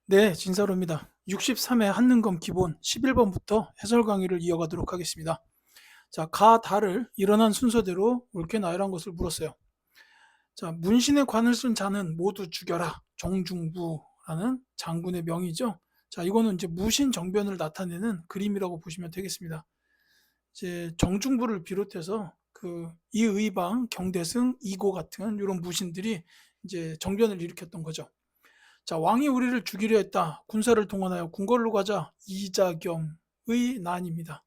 네, 진사로입니다. 63회 한능검 기본 11번부터 해설 강의를 이어가도록 하겠습니다. 자, 가, 다를 일어난 순서대로 옳게 나열한 것을 물었어요. 자, 문신의 관을 쓴 자는 모두 죽여라. 정중부라는 장군의 명이죠. 자, 이거는 이제 무신 정변을 나타내는 그림이라고 보시면 되겠습니다. 이제 정중부를 비롯해서 그 이의방, 경대승, 이고 같은 이런 무신들이 이제 정변을 일으켰던 거죠. 자, 왕이 우리를 죽이려 했다. 군사를 동원하여 궁궐로 가자. 이자겸의 난입니다.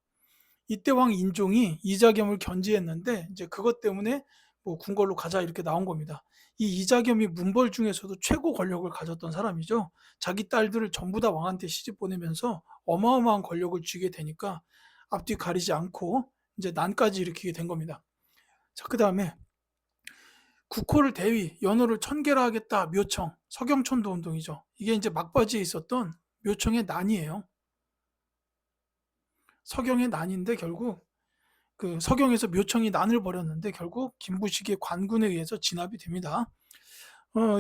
이때 왕 인종이 이자겸을 견제했는데 이제 그것 때문에 뭐 궁궐로 가자 이렇게 나온 겁니다. 이 이자겸이 문벌 중에서도 최고 권력을 가졌던 사람이죠. 자기 딸들을 전부 다 왕한테 시집 보내면서 어마어마한 권력을 쥐게 되니까 앞뒤 가리지 않고 이제 난까지 일으키게 된 겁니다. 자, 그 다음에 국호를 대위, 연호를 천계라 하겠다, 묘청, 서경천도 운동이죠. 이게 이제 막바지에 있었던 묘청의 난이에요. 서경의 난인데 결국 그 서경에서 묘청이 난을 벌였는데 결국 김부식의 관군에 의해서 진압이 됩니다.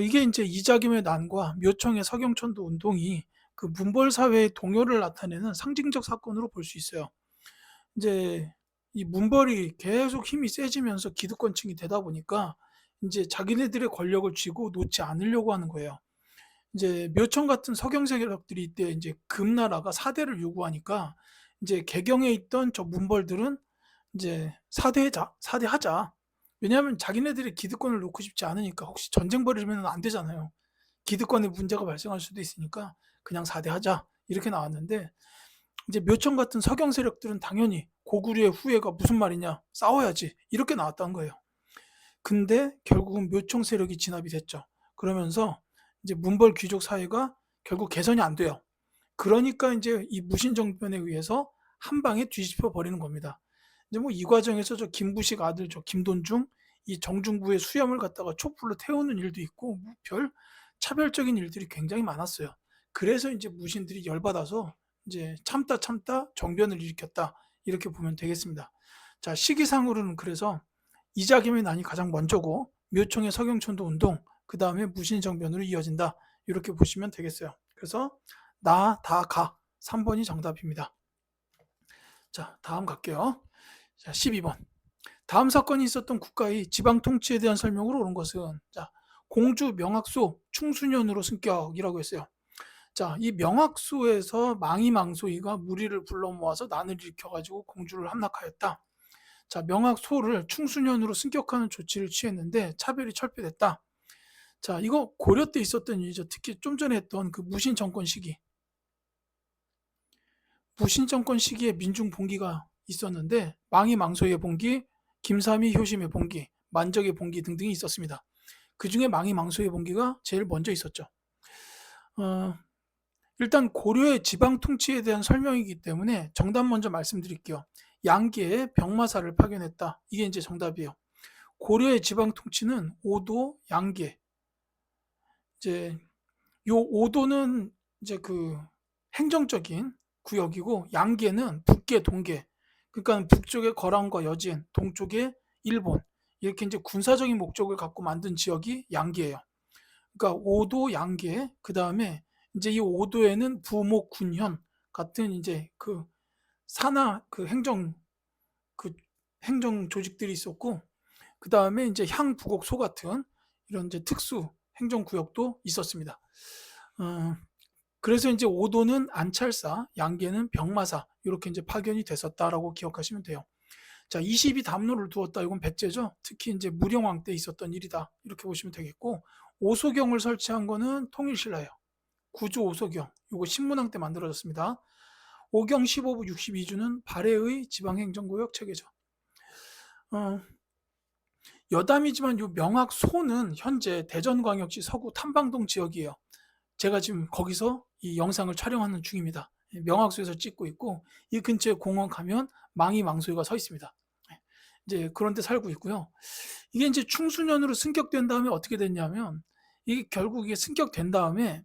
이게 이제 이자겸의 난과 묘청의 서경천도 운동이 그 문벌 사회의 동요를 나타내는 상징적 사건으로 볼 수 있어요. 이제 이 문벌이 계속 힘이 세지면서 기득권층이 되다 보니까 이제 자기네들의 권력을 쥐고 놓지 않으려고 하는 거예요. 이제 묘청 같은 서경 세력들이 이때 이제 금나라가 사대를 요구하니까 이제 개경에 있던 저 문벌들은 이제 사대하자, 사대하자. 왜냐하면 자기네들이 기득권을 놓고 싶지 않으니까 혹시 전쟁 벌이면 안 되잖아요. 기득권에 문제가 발생할 수도 있으니까 그냥 사대하자 이렇게 나왔는데 이제 묘청 같은 서경 세력들은 당연히 고구려의 후예가 무슨 말이냐 싸워야지 이렇게 나왔다는 거예요. 근데 결국은 묘청 세력이 진압이 됐죠. 그러면서 이제 문벌 귀족 사회가 결국 개선이 안 돼요. 그러니까 이제 이 무신정변에 의해서 한 방에 뒤집혀 버리는 겁니다. 이제 뭐 이 과정에서 저 김부식 아들 저 김돈중 이 정중부의 수염을 갖다가 촛불로 태우는 일도 있고 뭐별 차별적인 일들이 굉장히 많았어요. 그래서 이제 무신들이 열받아서 이제 참다 참다 정변을 일으켰다 이렇게 보면 되겠습니다. 자, 시기상으로는 그래서 이자겸의 난이 가장 먼저고 묘청의 서경천도 운동 그 다음에 무신정변으로 이어진다 이렇게 보시면 되겠어요. 그래서 나, 다, 가 3번이 정답입니다. 자, 다음 갈게요. 자, 12번. 다음 사건이 있었던 국가의 지방 통치에 대한 설명으로 옳은 것은 자, 공주 명학소 충수년으로 승격이라고 했어요. 자, 이 명학소에서 망이망소이가 무리를 불러 모아서 난을 일으켜가지고 공주를 함락하였다. 자, 명학소를 충수년으로 승격하는 조치를 취했는데 차별이 철폐됐다. 자, 이거 고려 때 있었던 일이죠. 특히 좀 전에 했던 그 무신 정권 시기. 무신 정권 시기에 민중 봉기가 있었는데 망이망소의 봉기, 김삼이 효심의 봉기, 만적의 봉기 등등이 있었습니다. 그 중에 망이망소의 봉기가 제일 먼저 있었죠. 어, 일단 고려의 지방 통치에 대한 설명이기 때문에 정답 먼저 말씀드릴게요. 양계에 병마사를 파견했다. 이게 이제 정답이에요. 고려의 지방 통치는 오도, 양계. 이제 요 오도는 이제 그 행정적인 구역이고 양계는 북계, 동계. 그러니까 북쪽에 거란과 여진, 동쪽에 일본. 이렇게 이제 군사적인 목적을 갖고 만든 지역이 양계예요. 그러니까 오도, 양계. 그다음에 이제 이 오도에는 부목, 군현 같은 이제 그 산하 그 행정 조직들이 있었고 그다음에 이제 향부곡소 같은 이런 이제 특수 행정 구역도 있었습니다. 어, 그래서 이제 오도는 안찰사, 양계는 병마사 이렇게 이제 파견이 됐었다라고 기억하시면 돼요. 자, 22 담로를 두었다. 이건 백제죠. 특히 이제 무령왕 때 있었던 일이다. 이렇게 보시면 되겠고 오소경을 설치한 거는 통일신라예요. 구주 오소경. 이거 신문왕 때 만들어졌습니다. 오경 15부 62주는 발해의 지방행정구역 체계죠. 어, 여담이지만 이 명학소는 현재 대전광역시 서구 탐방동 지역이에요. 제가 지금 거기서 이 영상을 촬영하는 중입니다. 명학소에서 찍고 있고 이 근처에 공원 가면 망이망소가 서 있습니다. 이제 그런 데 살고 있고요. 이게 이제 충수년으로 승격된 다음에 어떻게 됐냐면 이게 결국 이게 승격된 다음에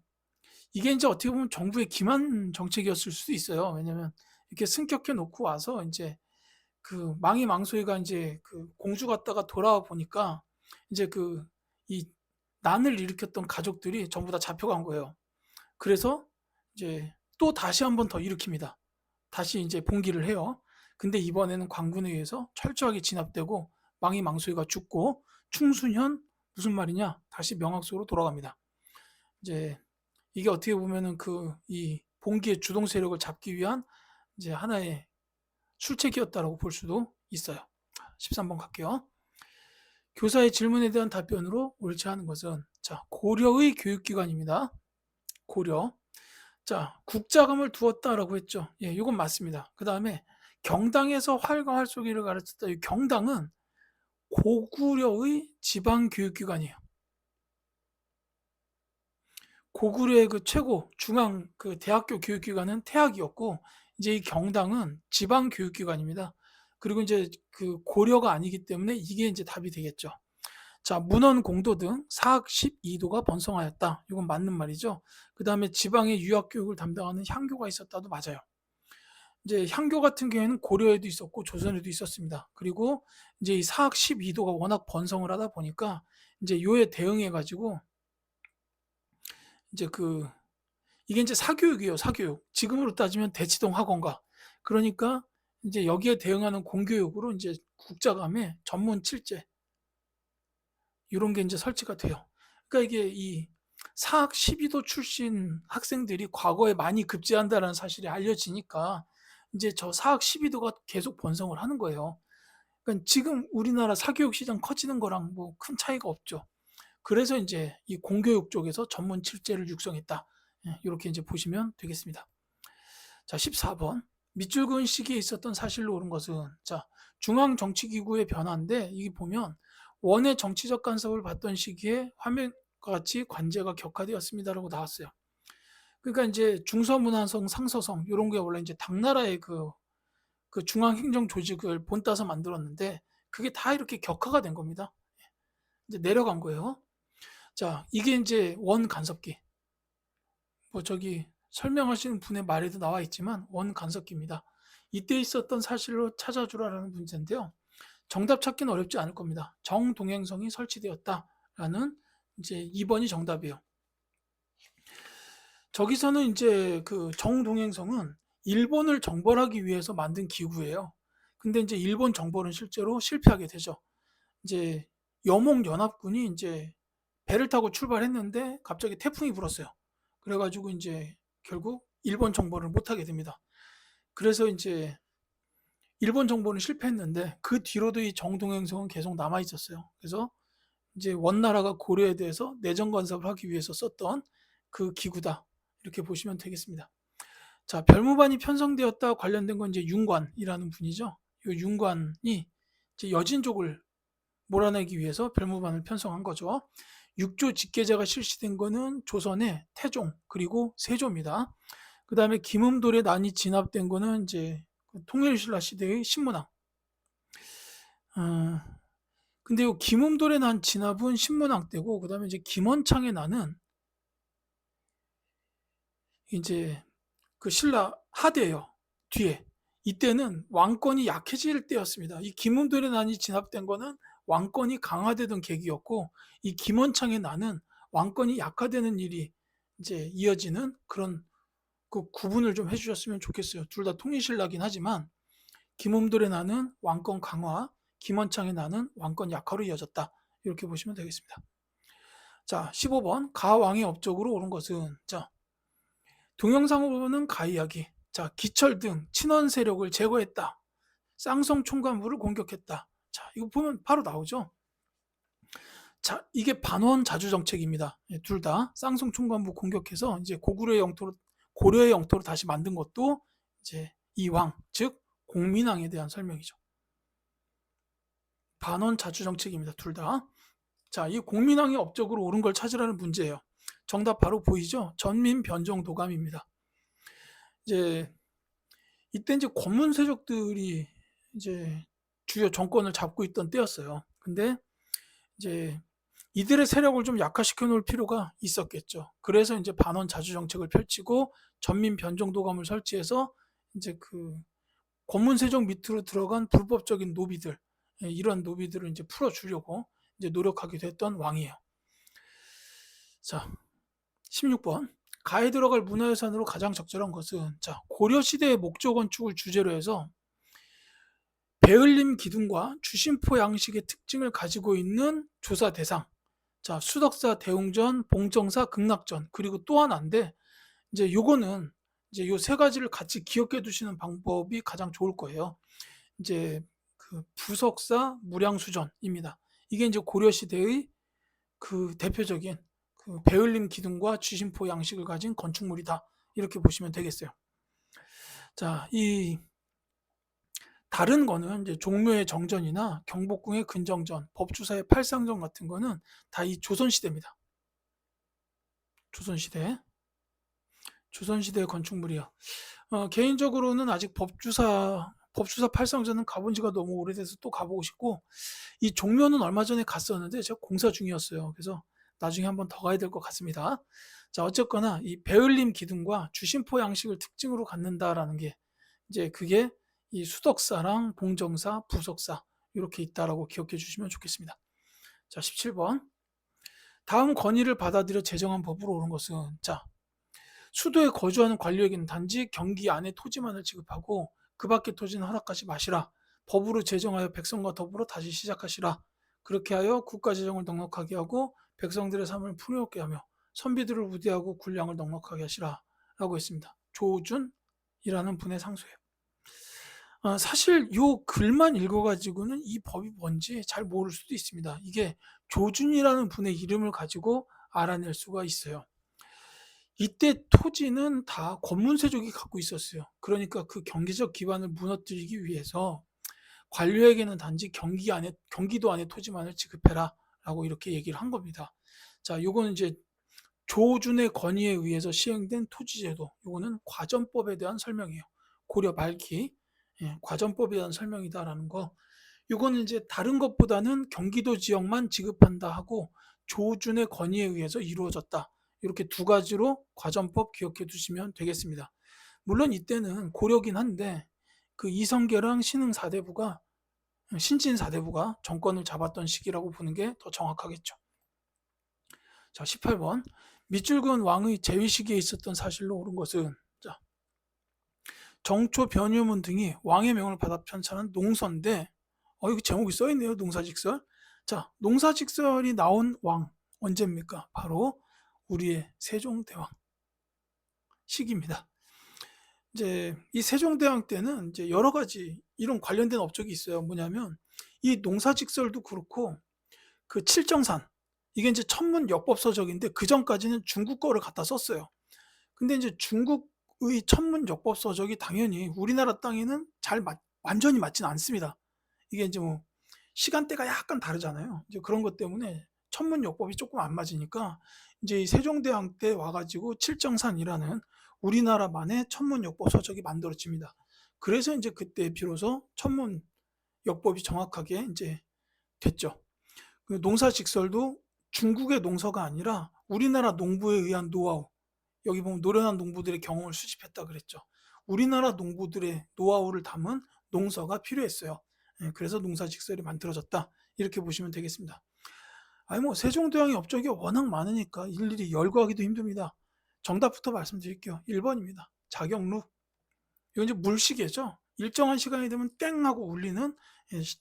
이게 이제 어떻게 보면 정부의 기만 정책이었을 수도 있어요. 왜냐면 이렇게 승격해 놓고 와서 이제 그 망이망소이가 이제 그 공주 갔다가 돌아와 보니까 이제 그 이 난을 일으켰던 가족들이 전부 다 잡혀간 거예요. 그래서 이제 또 다시 한번 더 일으킵니다. 다시 이제 봉기를 해요. 근데 이번에는 관군에 의해서 철저하게 진압되고 망이망수가 죽고 충순현 무슨 말이냐 다시 명확소로 돌아갑니다. 이제 이게 어떻게 보면은 그 이 봉기의 주동 세력을 잡기 위한 이제 하나의 술책이었다라고 볼 수도 있어요. 13번 갈게요. 교사의 질문에 대한 답변으로 옳지 않은 것은 자 고려의 교육기관입니다. 고려. 자 국자금을 두었다라고 했죠. 예, 이건 맞습니다. 그 다음에 경당에서 활과 활쏘기를 가르쳤다. 이 경당은 고구려의 지방교육기관이에요. 고구려의 그 최고 중앙 그 대학교 교육기관은 태학이었고 이제 이 경당은 지방 교육기관입니다. 그리고 이제 그 고려가 아니기 때문에 이게 이제 답이 되겠죠. 자, 문헌 공도 등 사학 12도가 번성하였다. 이건 맞는 말이죠. 그 다음에 지방의 유학 교육을 담당하는 향교가 있었다도 맞아요. 이제 향교 같은 경우에는 고려에도 있었고 조선에도 있었습니다. 그리고 이제 이 사학 12도가 워낙 번성을 하다 보니까 이제 요에 대응해 가지고 이제 그 이게 이제 사교육이에요, 사교육. 지금으로 따지면 대치동 학원가. 그러니까 이제 여기에 대응하는 공교육으로 이제 국자감에 전문 칠제 이런 게 이제 설치가 돼요. 그러니까 이게 이 사학 12도 출신 학생들이 과거에 많이 급제한다는 사실이 알려지니까 이제 저 사학 12도가 계속 번성을 하는 거예요. 그러니까 지금 우리나라 사교육 시장 커지는 거랑 뭐 큰 차이가 없죠. 그래서 이제 이 공교육 쪽에서 전문 칠제를 육성했다. 이렇게 이제 보시면 되겠습니다. 자, 14번. 밑줄 그은 시기에 있었던 사실로 옳은 것은 자, 중앙정치기구의 변화인데 이게 보면 원의 정치적 간섭을 받던 시기에 화면과 같이 관제가 격화되었습니다라고 나왔어요. 그러니까 이제 중서문화성, 상서성 이런 게 원래 이제 당나라의 그 중앙행정 조직을 본따서 만들었는데 그게 다 이렇게 격화가 된 겁니다. 이제 내려간 거예요. 자, 이게 이제 원 간섭기. 뭐 저기 설명하시는 분의 말에도 나와 있지만 원 간섭기입니다. 이때 있었던 사실로 찾아주라라는 문제인데요. 정답 찾기는 어렵지 않을 겁니다. 정동행성이 설치되었다라는 이제 2번이 정답이에요. 저기서는 이제 그 정동행성은 일본을 정벌하기 위해서 만든 기구예요. 근데 이제 일본 정벌은 실제로 실패하게 되죠. 이제 여몽연합군이 이제 배를 타고 출발했는데 갑자기 태풍이 불었어요. 그래가지고 이제 결국 일본 정벌을 못하게 됩니다. 그래서 이제 일본 정벌은 실패했는데 그 뒤로도 이 정동행성은 계속 남아 있었어요. 그래서 이제 원나라가 고려에 대해서 내정 간섭을 하기 위해서 썼던 그 기구다. 이렇게 보시면 되겠습니다. 자, 별무반이 편성되었다 관련된 건 이제 윤관이라는 분이죠. 이 윤관이 이제 여진족을 몰아내기 위해서 별무반을 편성한 거죠. 육조 직계제가 실시된 거는 조선의 태종 그리고 세조입니다. 그 다음에 김음돌의 난이 진압된 거는 이제 통일신라 시대의 신문왕. 근데 이 김음돌의 난 진압은 신문왕 때고 그 다음에 이제 김원창의 난은 이제 그 신라 하대예요. 뒤에 이때는 왕권이 약해질 때였습니다. 이 김음돌의 난이 진압된 거는 왕권이 강화되던 계기였고 이 김원창의 난은 왕권이 약화되는 일이 이제 이어지는 그런 그 구분을 좀 해주셨으면 좋겠어요. 둘 다 통일신라긴 하지만 김음돌의 난은 왕권 강화, 김원창의 난은 왕권 약화로 이어졌다. 이렇게 보시면 되겠습니다. 자, 15번 가왕의 업적으로 옳은 것은 자 동영상으로는 가이야기, 자 기철 등 친원 세력을 제거했다. 쌍성 총관부를 공격했다. 자 이거 보면 바로 나오죠. 자 이게 반원 자주 정책입니다. 예, 둘 다 쌍성 총관부 공격해서 이제 고구려의 영토로 고려의 영토로 다시 만든 것도 이제 이왕 즉 공민왕에 대한 설명이죠. 반원 자주 정책입니다. 둘 다. 자, 이 공민왕의 업적으로 옳은 걸 찾으라는 문제예요. 정답 바로 보이죠? 전민 변종 도감입니다. 이제 이때 이제 권문 세력들이 이제 주요 정권을 잡고 있던 때였어요. 근데 이제 이들의 세력을 좀 약화시켜 놓을 필요가 있었겠죠. 그래서 이제 반원 자주 정책을 펼치고 전민 변종 도감을 설치해서 이제 그 권문 세력 밑으로 들어간 불법적인 노비들 이런 노비들을 이제 풀어주려고 이제 노력하게 됐던 왕이에요. 자, 16번 가에 들어갈 문화유산으로 가장 적절한 것은 고려시대의 목조 건축을 주제로 해서 배을림 기둥과 주심포 양식의 특징을 가지고 있는 조사 대상. 수덕사, 대웅전, 봉정사, 극락전, 그리고 또 하나인데 이제 요거는 이제 요 세 가지를 같이 기억해 두시는 방법이 가장 좋을 거예요. 이제 그 부석사 무량수전입니다. 이게 이제 고려시대의 그 대표적인 그 배을림 기둥과 주심포 양식을 가진 건축물이다. 이렇게 보시면 되겠어요. 이 다른 거는 이제 종묘의 정전이나 경복궁의 근정전, 법주사의 팔상전 같은 거는 다 이 조선시대입니다. 조선시대 건축물이요. 개인적으로는 아직 법주사 팔상전은 가본 지가 너무 오래돼서 또 가보고 싶고, 이 종묘는 얼마 전에 갔었는데 제가 공사 중이었어요. 그래서 나중에 한번 더 가야 될 것 같습니다. 어쨌거나 이 배을림 기둥과 주심포 양식을 특징으로 갖는다라는 게 이제 그게 이 수덕사랑 봉정사, 부석사 이렇게 있다라고 기억해 주시면 좋겠습니다. 17번. 다음 건의를 받아들여 제정한 법으로 옳은 것은 수도에 거주하는 관료에게는 단지 경기 안에 토지만을 지급하고 그 밖의 토지는 허락하지 마시라. 법으로 제정하여 백성과 더불어 다시 시작하시라. 그렇게 하여 국가재정을 넉넉하게 하고 백성들의 삶을 풍요롭게 하며 선비들을 우대하고 군량을 넉넉하게 하시라 라고 했습니다. 조준이라는 분의 상소예요. 사실 요 글만 읽어가지고는 이 법이 뭔지 잘 모를 수도 있습니다. 이게 조준이라는 분의 이름을 가지고 알아낼 수가 있어요. 이때 토지는 다 권문세족이 갖고 있었어요. 그러니까 그 경제적 기반을 무너뜨리기 위해서 관료에게는 단지 경기도 안에 토지만을 지급해라 라고 이렇게 얘기를 한 겁니다. 요거는 이제 조준의 건의에 의해서 시행된 토지제도, 요거는 과전법에 대한 설명이에요. 고려 말기 과전법에 대한 설명이다라는 거. 요거는 이제 다른 것보다는 경기도 지역만 지급한다 하고 조준의 건의에 의해서 이루어졌다. 이렇게 두 가지로 과전법 기억해 두시면 되겠습니다. 물론 이때는 고려긴 한데 그 이성계랑 신진 4대부가 정권을 잡았던 시기라고 보는 게 더 정확하겠죠. 18번. 밑줄근 왕의 재위 시기에 있었던 사실로 옳은 것은 정초 변유문 등이 왕의 명을 받아 편찬한 농서인데 이거 제목이 써있네요. 농사직설. 농사직설이 나온 왕 언제입니까? 바로 우리의 세종대왕 시기입니다. 이제 이 세종대왕 때는 이제 여러 가지 이런 관련된 업적이 있어요. 뭐냐면 이 농사직설도 그렇고 그 칠정산 이게 이제 천문역법서적인데 그 전까지는 중국 거를 갖다 썼어요. 근데 이제 중국의 천문역법서적이 당연히 우리나라 땅에는 완전히 맞지는 않습니다. 이게 이제 뭐 시간대가 약간 다르잖아요. 이제 그런 것 때문에 천문역법이 조금 안 맞으니까 이제 이 세종대왕 때 와가지고 칠정산이라는 우리나라만의 천문역법 서적이 만들어집니다. 그래서 이제 그때 비로소 천문역법이 정확하게 이제 됐죠. 그 농사직설도 중국의 농서가 아니라 우리나라 농부에 의한 노하우, 여기 보면 노련한 농부들의 경험을 수집했다 그랬죠. 우리나라 농부들의 노하우를 담은 농서가 필요했어요. 그래서 농사직설이 만들어졌다. 이렇게 보시면 되겠습니다. 세종대왕의 업적이 워낙 많으니까 일일이 열거하기도 힘듭니다. 정답부터 말씀드릴게요. 1번입니다. 자경루. 이건 이제 물시계죠. 일정한 시간이 되면 땡 하고 울리는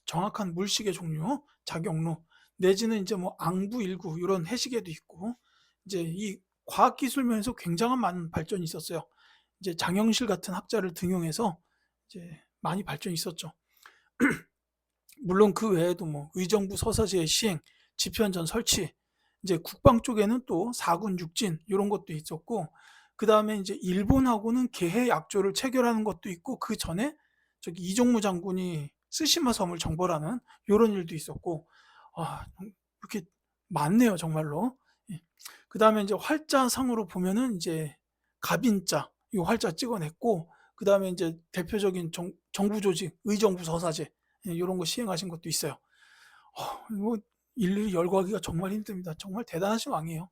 정확한 물시계 종류, 자경루. 내지는 이제 뭐 앙부일구 이런 해시계도 있고, 이제 이 과학기술 면에서 굉장한 많은 발전이 있었어요. 이제 장영실 같은 학자를 등용해서 이제 많이 발전이 있었죠. 물론 그 외에도 뭐 의정부 서사제의 시행, 지편전 설치, 이제 국방 쪽에는 또 사군 육진 이런 것도 있었고, 그 다음에 이제 일본하고는 개해 약조를 체결하는 것도 있고, 그 전에 저기 이종무 장군이 쓰시마 섬을 정벌하는 이런 일도 있었고, 이렇게 많네요 정말로. 그 다음에 이제 활자상으로 보면은 이제 갑인자 이 활자 찍어냈고, 그 다음에 이제 대표적인 정부 조직 의정부 서사제 이런 거 시행하신 것도 있어요. 이거 일일이 열거하기가 정말 힘듭니다. 정말 대단하신 왕이에요.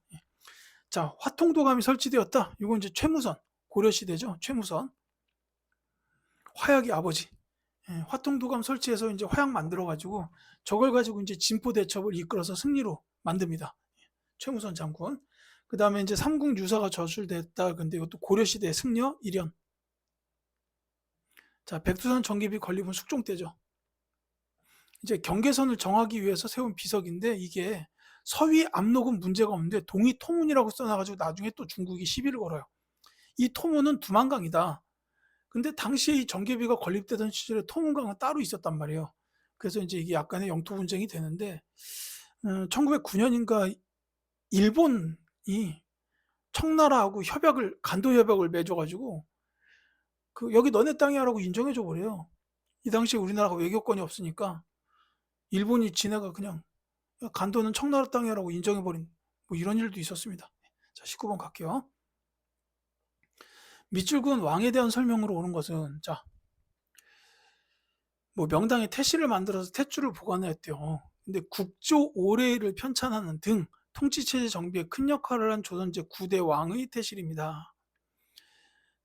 화통도감이 설치되었다. 이건 이제 최무선, 고려시대죠. 최무선, 화약의 아버지. 화통도감 설치해서 이제 화약 만들어가지고 저걸 가지고 이제 진포대첩을 이끌어서 승리로 만듭니다. 최무선 장군. 그다음에 이제 삼국유사가 저술됐다. 근데 이것도 고려시대 승려 일현. 자, 백두산 전개비 건립은 숙종 때죠. 이제 경계선을 정하기 위해서 세운 비석인데 이게 서위 압록은 문제가 없는데 동이 토문이라고 써놔가지고 나중에 또 중국이 시비를 걸어요. 이 토문은 두만강이다. 근데 당시에 이 전개비가 건립되던 시절에 토문강은 따로 있었단 말이에요. 그래서 이제 이게 약간의 영토 분쟁이 되는데 1909년인가 일본이 청나라하고 간도 협약을 맺어가지고 그 여기 너네 땅이야라고 인정해줘 버려요. 이 당시에 우리나라가 외교권이 없으니까 일본이 지네가 그냥 야, 간도는 청나라 땅이라고 인정해버린 뭐 이런 일도 있었습니다. 자, 19번 갈게요. 밑줄근 왕에 대한 설명으로 오는 것은 자, 뭐 명당에 태실을 만들어서 탯줄을 보관했대요. 근데 국조 오례를 편찬하는 등 통치체제 정비에 큰 역할을 한 조선제 9대 왕의 태실입니다.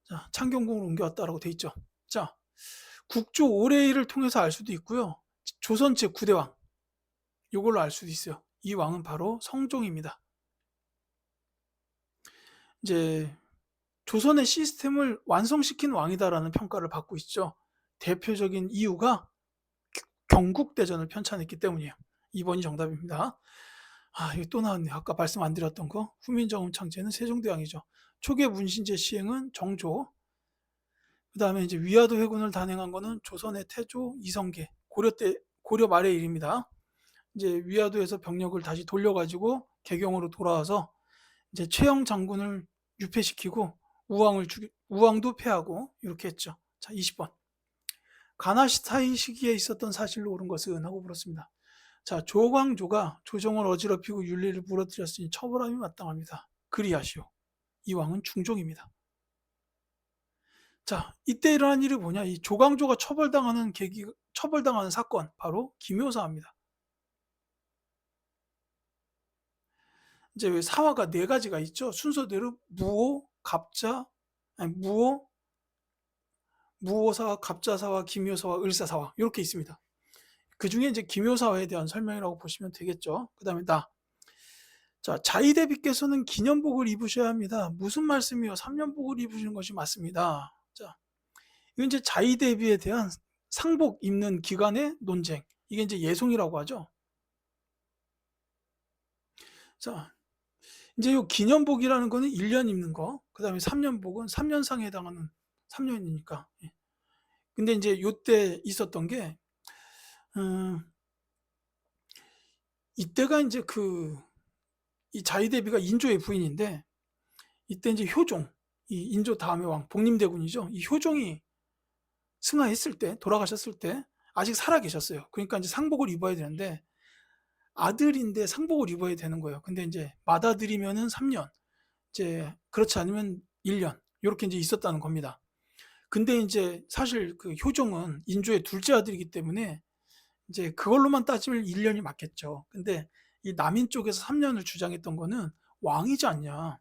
자, 창경궁으로 옮겨왔다라고 돼 있죠. 자, 국조 오례를 통해서 알 수도 있고요. 조선 제 9대 왕 이걸로 알 수도 있어요. 이 왕은 바로 성종입니다. 이제 조선의 시스템을 완성시킨 왕이다라는 평가를 받고 있죠. 대표적인 이유가 경국대전을 편찬했기 때문이에요. 2번이 정답입니다. 아, 이거 또 나왔네. 아까 말씀 안 드렸던 거. 후민정음 창제는 세종대왕이죠. 초계 문신제 시행은 정조. 그 다음에 이제 위화도 회군을 단행한 거는 조선의 태조 이성계. 고려 말의 일입니다. 이제 위화도에서 병력을 다시 돌려가지고 개경으로 돌아와서 이제 최영 장군을 유폐시키고 우왕도 패하고 이렇게 했죠. 자, 20번. 가나시타이 시기에 있었던 사실로 옳은 것은 하고 물었습니다. 자, 조광조가 조정을 어지럽히고 윤리를 무너뜨렸으니 처벌함이 마땅합니다. 그리하시오. 이 왕은 중종입니다. 자, 이때 일어난 일이 뭐냐? 이 조광조가 처벌당하는 사건 바로 기묘사입니다. 이제 왜 사화가 네 가지가 있죠? 순서대로 무오, 갑자, 아니 무오사와 갑자사와 기묘사와 을사사와 이렇게 있습니다. 그 중에 이제 기묘사화에 대한 설명이라고 보시면 되겠죠. 그 다음에 자, 자의대비께서는 기념복을 입으셔야 합니다. 무슨 말씀이요? 3년복을 입으시는 것이 맞습니다. 자, 이건 이제 자의대비에 대한 상복 입는 기간의 논쟁. 이게 이제 예송이라고 하죠. 자, 이제 이 기념복이라는 거는 1년 입는 거. 그 다음에 3년복은 3년상에 해당하는 3년이니까. 근데 이제 요때 있었던 게, 이때가 이제 이 자의대비가 인조의 부인인데, 이때 이제 효종, 이 인조 다음의 왕, 복림대군이죠. 이 효종이 승하했을 때, 돌아가셨을 때, 아직 살아 계셨어요. 그러니까 이제 상복을 입어야 되는데, 아들인데 상복을 입어야 되는 거예요. 근데 이제 맏아들이면은 3년, 이제 그렇지 않으면 1년, 이렇게 이제 있었다는 겁니다. 근데 이제 사실 그 효종은 인조의 둘째 아들이기 때문에 이제 그걸로만 따지면 1년이 맞겠죠. 근데 이 남인 쪽에서 3년을 주장했던 거는 왕이지 않냐.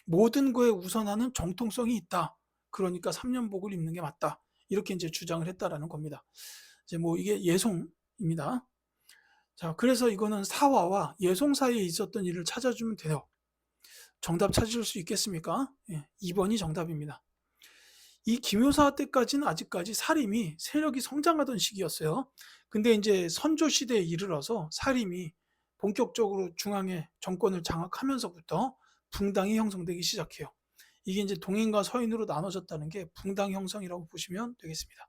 모든 거에 우선하는 정통성이 있다. 그러니까 3년복을 입는 게 맞다. 이렇게 이제 주장을 했다라는 겁니다. 이제 뭐 이게 예송입니다. 자, 그래서 이거는 사화와 예송 사이에 있었던 일을 찾아주면 돼요. 정답 찾을 수 있겠습니까? 예, 2번이 정답입니다. 이 기묘사 때까지는 아직까지 사림이 세력이 성장하던 시기였어요. 근데 이제 선조 시대에 이르러서 사림이 본격적으로 중앙의 정권을 장악하면서부터 붕당이 형성되기 시작해요. 이게 이제 동인과 서인으로 나눠졌다는 게 붕당 형성이라고 보시면 되겠습니다.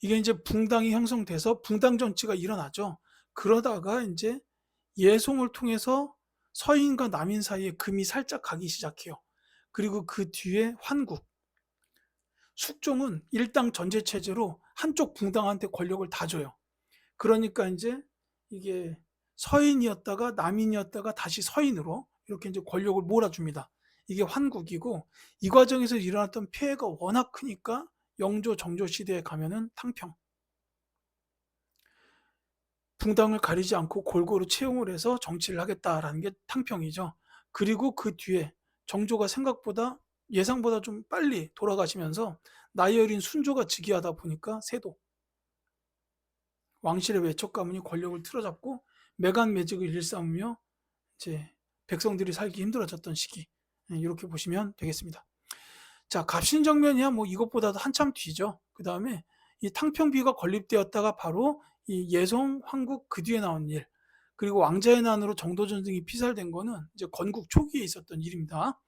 이게 이제 붕당이 형성돼서 붕당 정치가 일어나죠. 그러다가 이제 예송을 통해서 서인과 남인 사이에 금이 살짝 가기 시작해요. 그리고 그 뒤에 환국, 숙종은 일당 전제 체제로 한쪽 붕당한테 권력을 다 줘요. 그러니까 이제 이게 서인이었다가 남인이었다가 다시 서인으로 이렇게 이제 권력을 몰아줍니다. 이게 환국이고 이 과정에서 일어났던 폐해가 워낙 크니까 영조, 정조 시대에 가면은 탕평. 붕당을 가리지 않고 골고루 채용을 해서 정치를 하겠다라는 게 탕평이죠. 그리고 그 뒤에 정조가 예상보다 좀 빨리 돌아가시면서 나이 어린 순조가 즉위하다 보니까 세도. 왕실의 외척 가문이 권력을 틀어잡고 매간매직을 일삼으며 이제 백성들이 살기 힘들어졌던 시기. 이렇게 보시면 되겠습니다. 자, 갑신정변이야 뭐 이것보다도 한참 뒤죠. 그 다음에 이 탕평비가 건립되었다가 바로 이 예성, 황국 그 뒤에 나온 일, 그리고 왕자의 난으로 정도전등이 피살된 거는 이제 건국 초기에 있었던 일입니다.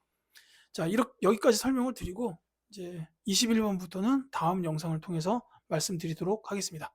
자, 이렇게 여기까지 설명을 드리고 이제 21번부터는 다음 영상을 통해서 말씀드리도록 하겠습니다.